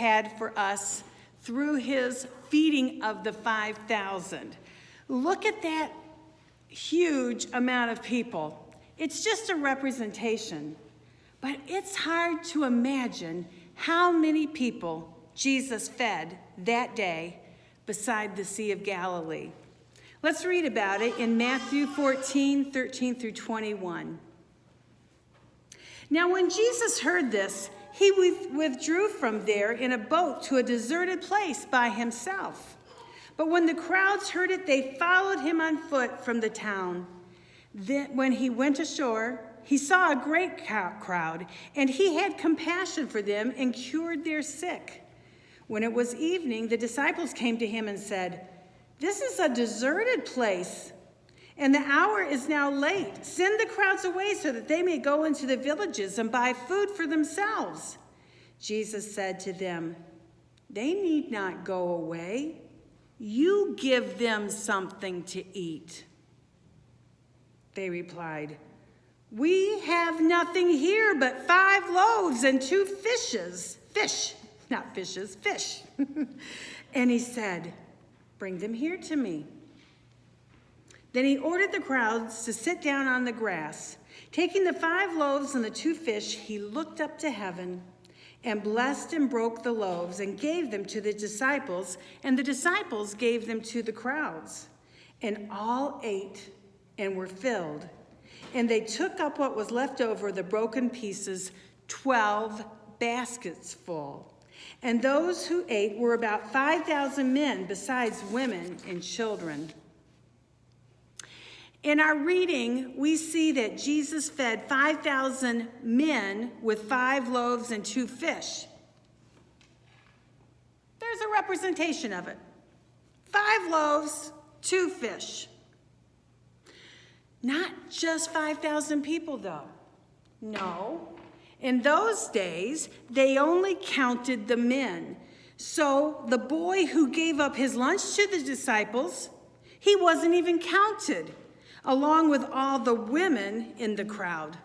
had for us through his feeding of the 5,000. Look at that huge amount of people. It's just a representation, but it's hard to imagine how many people Jesus fed that day beside the Sea of Galilee. Let's read about it in Matthew 14, 13 through 21. Now, when Jesus heard this, he withdrew from there in a boat to a deserted place by himself. But when the crowds heard it, they followed him on foot from the town. Then, when he went ashore, he saw a great crowd, and he had compassion for them and cured their sick. When it was evening, the disciples came to him and said, "This is a deserted place, and the hour is now late. Send the crowds away so that they may go into the villages and buy food for themselves." Jesus said to them, "They need not go away. You give them something to eat." They replied, "We have nothing here but 5 loaves and 2 fishes." Fish, not fishes, fish. And he said, "Bring them here to me." Then he ordered the crowds to sit down on the grass. Taking the 5 loaves and the 2 fish, he looked up to heaven and blessed and broke the loaves and gave them to the disciples, and the disciples gave them to the crowds. And all ate and were filled. And they took up what was left over, the broken pieces, 12 baskets full. And those who ate were about 5,000 men, besides women and children. In our reading, we see that Jesus fed 5,000 men with 5 loaves and 2 fish. There's a representation of it. 5 loaves, 2 fish. Not just 5,000 people, though. No. In those days, they only counted the men. So the boy who gave up his lunch to the disciples, he wasn't even counted, along with all the women in the crowd.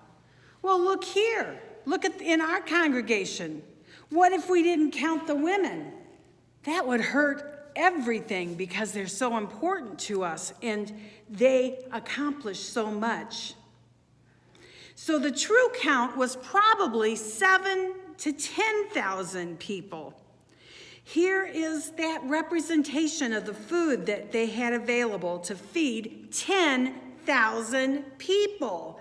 Well, look here. Look in our congregation. What if we didn't count the women? That would hurt everything because they're so important to us and they accomplish so much. So the true count was probably 7,000 to 10,000 people. Here is that representation of the food that they had available to feed 10,000 people.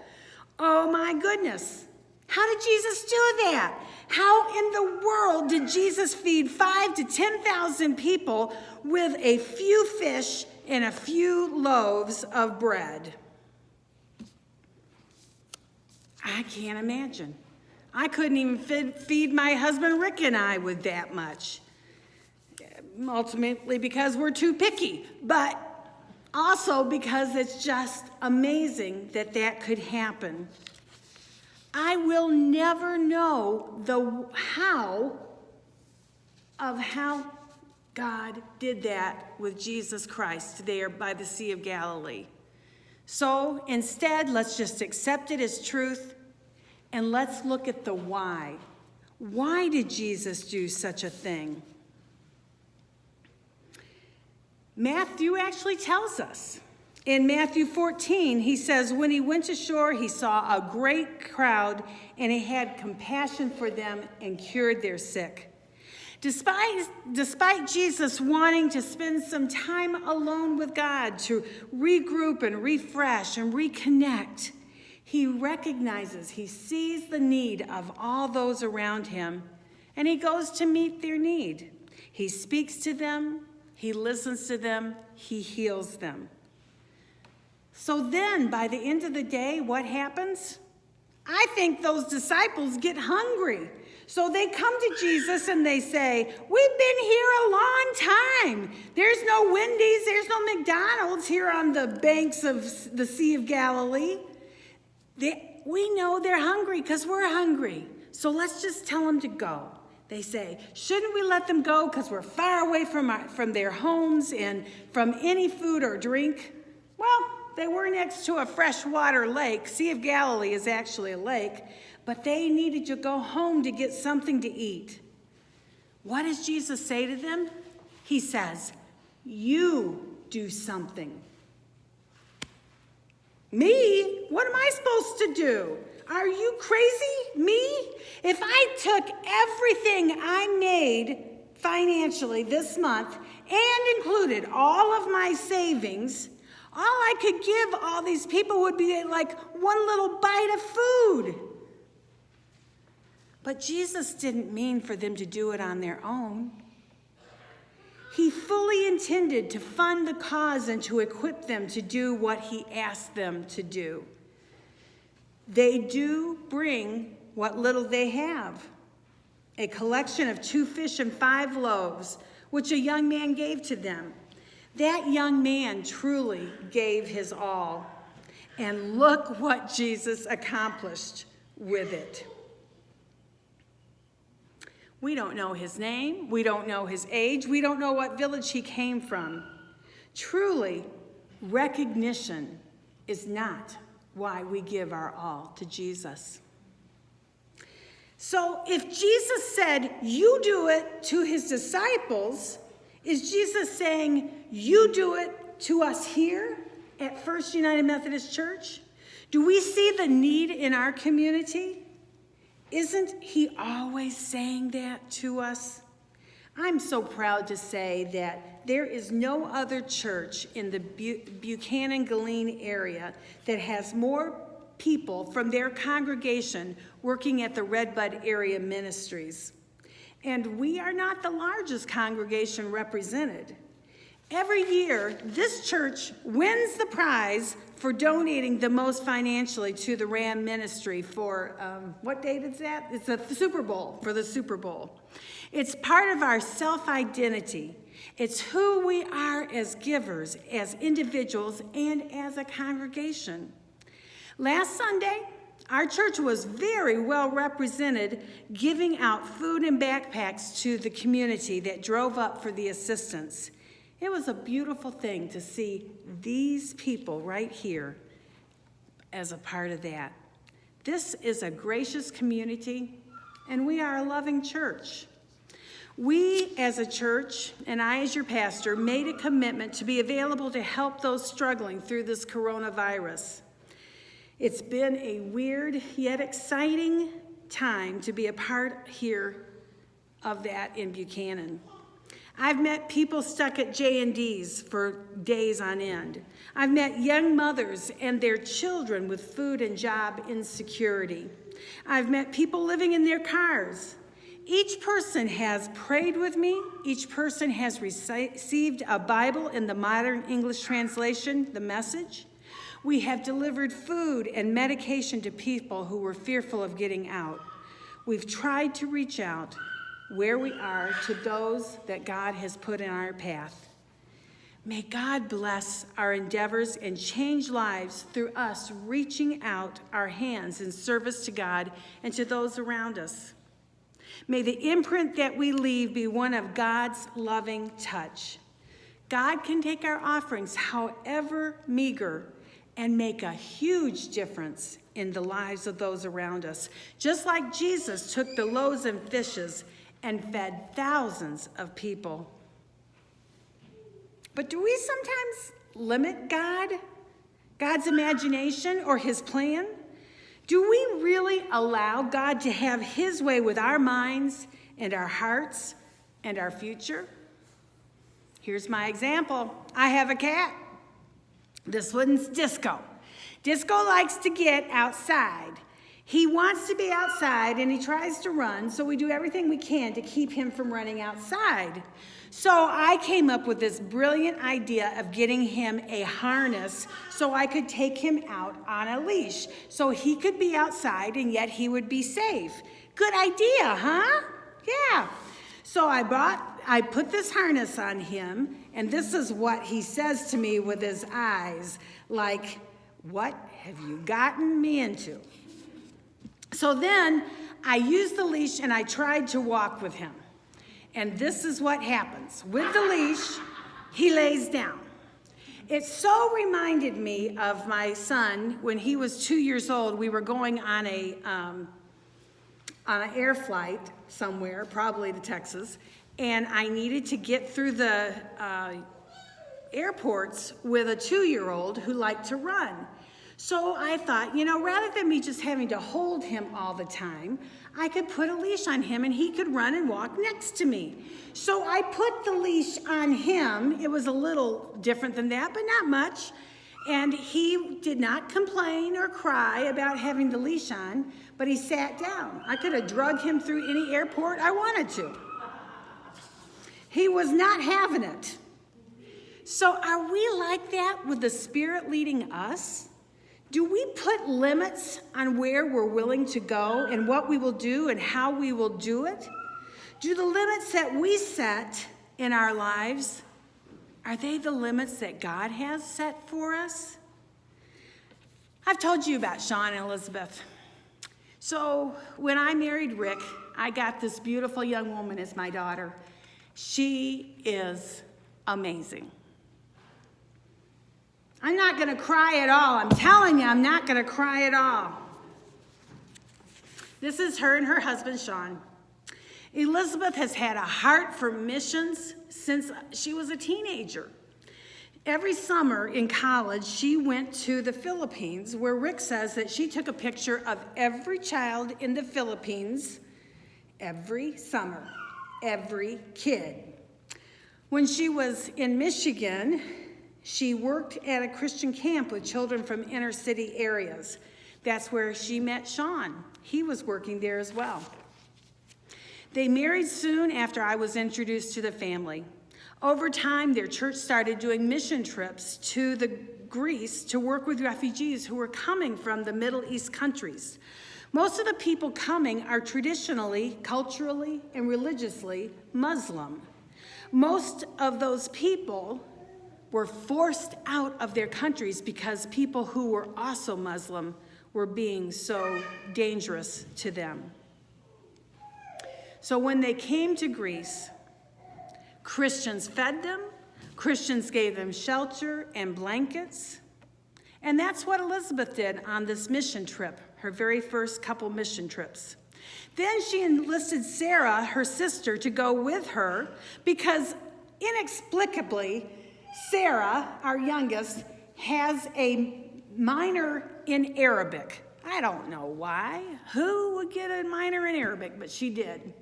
Oh my goodness. How did Jesus do that? How in the world did Jesus feed 5,000 to 10,000 people with a few fish and a few loaves of bread? I can't imagine. I couldn't even feed my husband Rick and I with that much. Ultimately because we're too picky, but also because it's just amazing that that could happen. I will never know the how God did that with Jesus Christ there by the Sea of Galilee. So instead, let's just accept it as truth and let's look at the why. Why did Jesus do such a thing? Matthew actually tells us. In Matthew 14, he says, when he went ashore, he saw a great crowd, and he had compassion for them and cured their sick. Despite Jesus wanting to spend some time alone with God to regroup and refresh and reconnect, he recognizes, he sees the need of all those around him, and he goes to meet their need. He speaks to them, he listens to them, he heals them. So then, by the end of the day, what happens? I think those disciples get hungry. So they come to Jesus and they say, we've been here a long time. There's no Wendy's, there's no McDonald's here on the banks of the Sea of Galilee. We know they're hungry because we're hungry. So let's just tell them to go. They say, shouldn't we let them go because we're far away from their homes and from any food or drink? Well, they were next to a freshwater lake. Sea of Galilee is actually a lake, but they needed to go home to get something to eat. What does Jesus say to them? He says, you do something. Me? What am I supposed to do? Are you crazy? Me? If I took everything I made financially this month and included all of my savings, all I could give all these people would be like one little bite of food. But Jesus didn't mean for them to do it on their own. He fully intended to fund the cause and to equip them to do what he asked them to do. They do bring what little they have, a collection of 2 fish and 5 loaves, which a young man gave to them. That young man truly gave his all. And look what Jesus accomplished with it. We don't know his name. We don't know his age. We don't know what village he came from. Truly, recognition is not why we give our all to Jesus. So if Jesus said, you do it to his disciples, is Jesus saying, you do it to us here at First United Methodist Church? Do we see the need in our community? Isn't he always saying that to us? I'm so proud to say that there is no other church in the Buchanan-Galeen area that has more people from their congregation working at the Redbud Area Ministries. And we are not the largest congregation represented. Every year, this church wins the prize for donating the most financially to the RAM ministry for, what date is that? It's the Super Bowl, for the Super Bowl. It's part of our self-identity. It's who we are as givers, as individuals, and as a congregation. Last Sunday, our church was very well represented, giving out food and backpacks to the community that drove up for the assistance. It was a beautiful thing to see these people right here as a part of that. This is a gracious community, and we are a loving church. We as a church, and I as your pastor, made a commitment to be available to help those struggling through this coronavirus. It's been a weird yet exciting time to be a part here of that in Buchanan. I've met people stuck at J&Ds for days on end. I've met young mothers and their children with food and job insecurity. I've met people living in their cars. Each person has prayed with me. Each person has received a Bible in the modern English translation, the Message. We have delivered food and medication to people who were fearful of getting out. We've tried to reach out where we are to those that God has put in our path. May God bless our endeavors and change lives through us reaching out our hands in service to God and to those around us. May the imprint that we leave be one of God's loving touch. God can take our offerings, however meager, and make a huge difference in the lives of those around us. Just like Jesus took the loaves and fishes and fed thousands of people. But do we sometimes limit God's imagination or his plan? Do we really allow God to have his way with our minds and our hearts and our future? Here's my example. I have a cat. This one's Disco. Disco likes to get outside. He wants to be outside and he tries to run, so we do everything we can to keep him from running outside. So I came up with this brilliant idea of getting him a harness so I could take him out on a leash so he could be outside and yet he would be safe. Good idea, huh? Yeah. So I put this harness on him, and this is what he says to me with his eyes, like, what have you gotten me into? So then I used the leash and I tried to walk with him. And this is what happens. With the leash, he lays down. It so reminded me of my son when he was 2 years old. We were going on an air flight somewhere, probably to Texas, and I needed to get through the airports with a 2-year-old who liked to run. So I thought, rather than me just having to hold him all the time, I could put a leash on him and he could run and walk next to me. So I put the leash on him. It was a little different than that, but not much. And he did not complain or cry about having the leash on, but he sat down. I could have drugged him through any airport I wanted to. He was not having it. So are we like that with the Spirit leading us? Do we put limits on where we're willing to go and what we will do and how we will do it? Do the limits that we set in our lives, are they the limits that God has set for us? I've told you about Sean and Elizabeth. So when I married Rick, I got this beautiful young woman as my daughter. She is amazing. I'm not going to cry at all. I'm telling you, I'm not going to cry at all. This is her and her husband, Sean. Elizabeth has had a heart for missions since she was a teenager. Every summer in college, she went to the Philippines, where Rick says that she took a picture of every child in the Philippines every summer, every kid. When she was in Michigan, she worked at a Christian camp with children from inner city areas. That's where she met Sean. He was working there as well. They married soon after I was introduced to the family. Over time, their church started doing mission trips to Greece to work with refugees who were coming from the Middle East countries. Most of the people coming are traditionally, culturally, and religiously Muslim. Most of those people were forced out of their countries because people who were also Muslim were being so dangerous to them. So when they came to Greece, Christians fed them, Christians gave them shelter and blankets, and that's what Elizabeth did on this mission trip, her very first couple mission trips. Then she enlisted Sarah, her sister, to go with her because inexplicably, Sarah, our youngest, has a minor in Arabic. I don't know why. Who would get a minor in Arabic? But she did.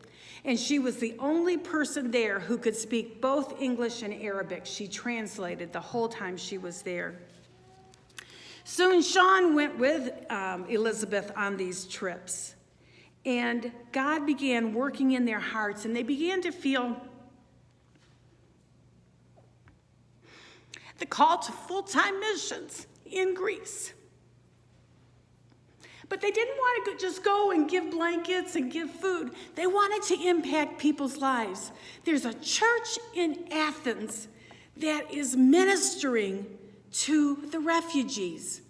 And she was the only person there who could speak both English and Arabic. She translated the whole time she was there. Soon Sean went with Elizabeth on these trips. And God began working in their hearts, and they began to feel the call to full-time missions in Greece. But they didn't want to just go and give blankets and give food. They wanted to impact people's lives. There's a church in Athens that is ministering to the refugees.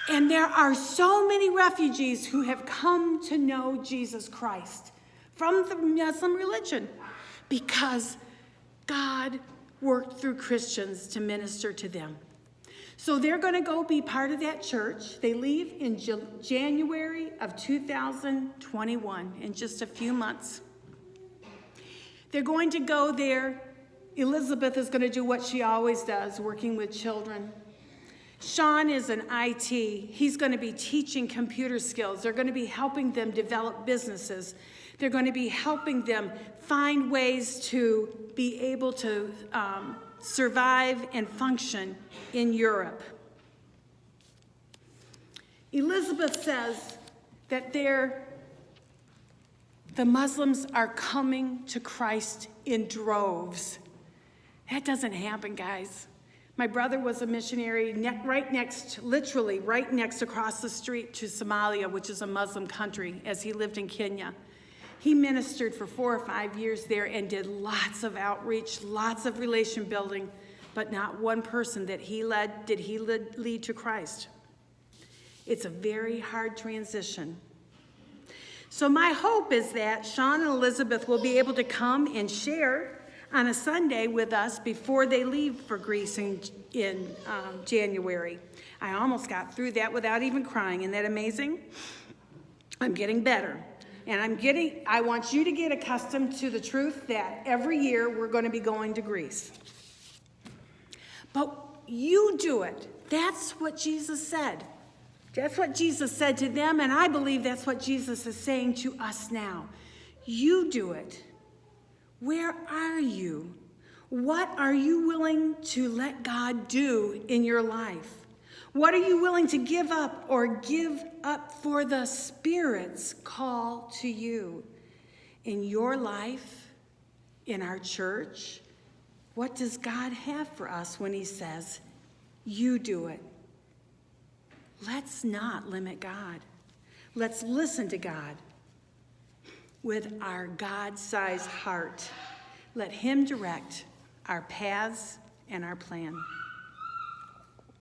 And there are so many refugees who have come to know Jesus Christ from the Muslim religion because God worked through Christians to minister to them. So they're going to go be part of that church. They leave in January of 2021, in just a few months. They're going to go there. Elizabeth is going to do what she always does, working with children. Sean is an IT. He's going to be teaching computer skills. They're going to be helping them develop businesses. They're going to be helping them find ways to be able to survive and function in Europe. Elizabeth says that the Muslims are coming to Christ in droves. That doesn't happen, guys. My brother was a missionary literally right next across the street to Somalia, which is a Muslim country, as he lived in Kenya. He ministered for 4 or 5 years there and did lots of outreach, lots of relation building, but not one person that he led did he lead to Christ. It's a very hard transition. So my hope is that Sean and Elizabeth will be able to come and share on a Sunday with us before they leave for Greece in January. I almost got through that without even crying. Isn't that amazing? I'm getting better. And I want you to get accustomed to the truth that every year we're going to be going to Greece. But you do it. That's what Jesus said. That's what Jesus said to them, and I believe that's what Jesus is saying to us now. You do it. Where are you? What are you willing to let God do in your life? What are you willing to give up or give up for the Spirit's call to you? In your life, in our church, what does God have for us when he says, you do it? Let's not limit God. Let's listen to God with our God-sized heart. Let him direct our paths and our plan.